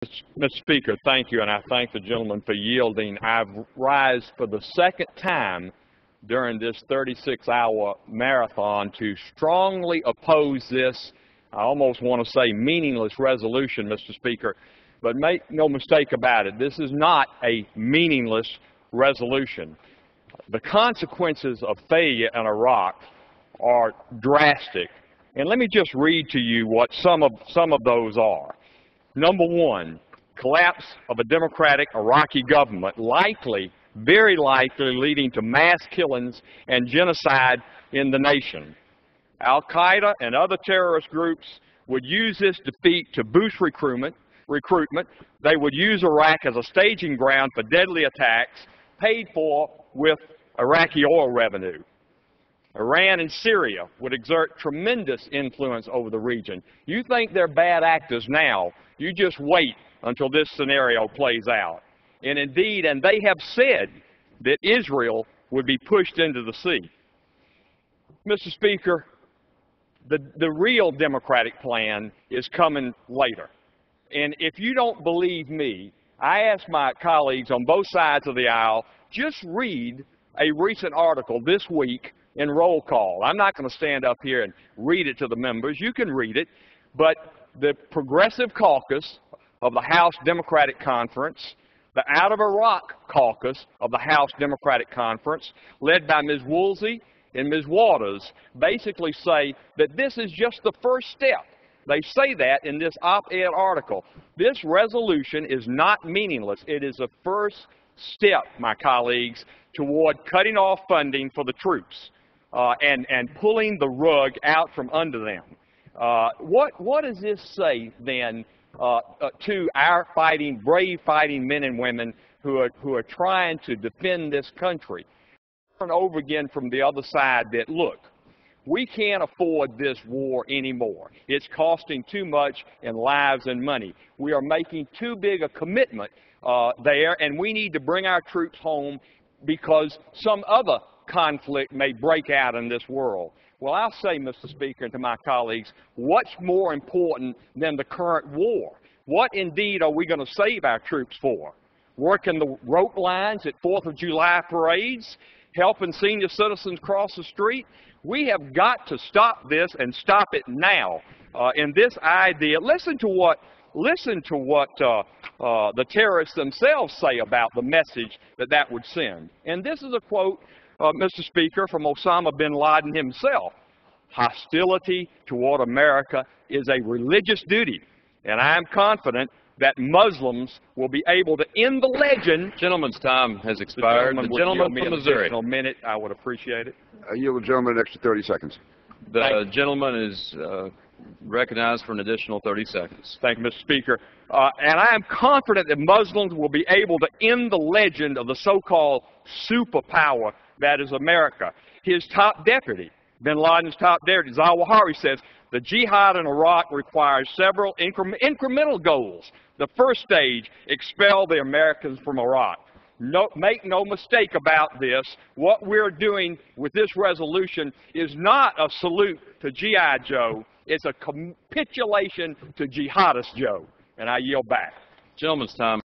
Mr. Speaker, thank you, and I thank the gentleman for yielding. I've rise for the second time during this 36-hour marathon to strongly oppose this, I almost want to say meaningless resolution, Mr. Speaker, but make no mistake about it, this is not a meaningless resolution. The consequences of failure in Iraq are drastic, and let me just read to you what some of those are. Number one, collapse of a democratic Iraqi government, likely, very likely leading to mass killings and genocide in the nation. Al-Qaeda and other terrorist groups would use this defeat to boost recruitment. They would use Iraq as a staging ground for deadly attacks paid for with Iraqi oil revenue. Iran and Syria would exert tremendous influence over the region. You think they're bad actors now, you just wait until this scenario plays out. And indeed, and they have said that Israel would be pushed into the sea. Mr. Speaker, the real Democratic plan is coming later. And if you don't believe me, I ask my colleagues on both sides of the aisle, just read a recent article this week in Roll Call. I'm not going to stand up here and read it to the members. You can read it. But the Progressive Caucus of the House Democratic Conference, the Out of Iraq Caucus of the House Democratic Conference, led by Ms. Woolsey and Ms. Waters, basically say that this is just the first step. They say that in this op-ed article. This resolution is not meaningless. It is a first step, my colleagues, toward cutting off funding for the troops and pulling the rug out from under them. What does this say, then, to our brave fighting men and women who are trying to defend this country? Over and over again from the other side that, look, we can't afford this war anymore. It's costing too much in lives and money. We are making too big a commitment there, and we need to bring our troops home because some other conflict may break out in this world. Well, I'll say, Mr. Speaker, to my colleagues, what's more important than the current war? What indeed are we going to save our troops for? Working the rope lines at 4th of July parades? Helping senior citizens cross the street? We have got to stop this and stop it now. In this idea, listen to what the terrorists themselves say about the message that would send. And this is a quote, Mr. Speaker, from Osama bin Laden himself. Hostility toward America is a religious duty, and I am confident that Muslims will be able to end the legend. Gentleman's time has expired. The gentleman from Missouri. A minute, I would appreciate it. I yield the gentleman an extra 30 seconds. The gentleman is recognized for an additional 30 seconds. Thank you, Mr. Speaker. And I am confident that Muslims will be able to end the legend of the so-called superpower that is America. His top deputy, bin Laden's top deputy, Zawahiri, says the jihad in Iraq requires several incremental goals. The first stage, expel the Americans from Iraq. Make no mistake about this. What we're doing with this resolution is not a salute to G.I. Joe. It's a capitulation to Jihadist Joe. And I yield back. Gentleman's time.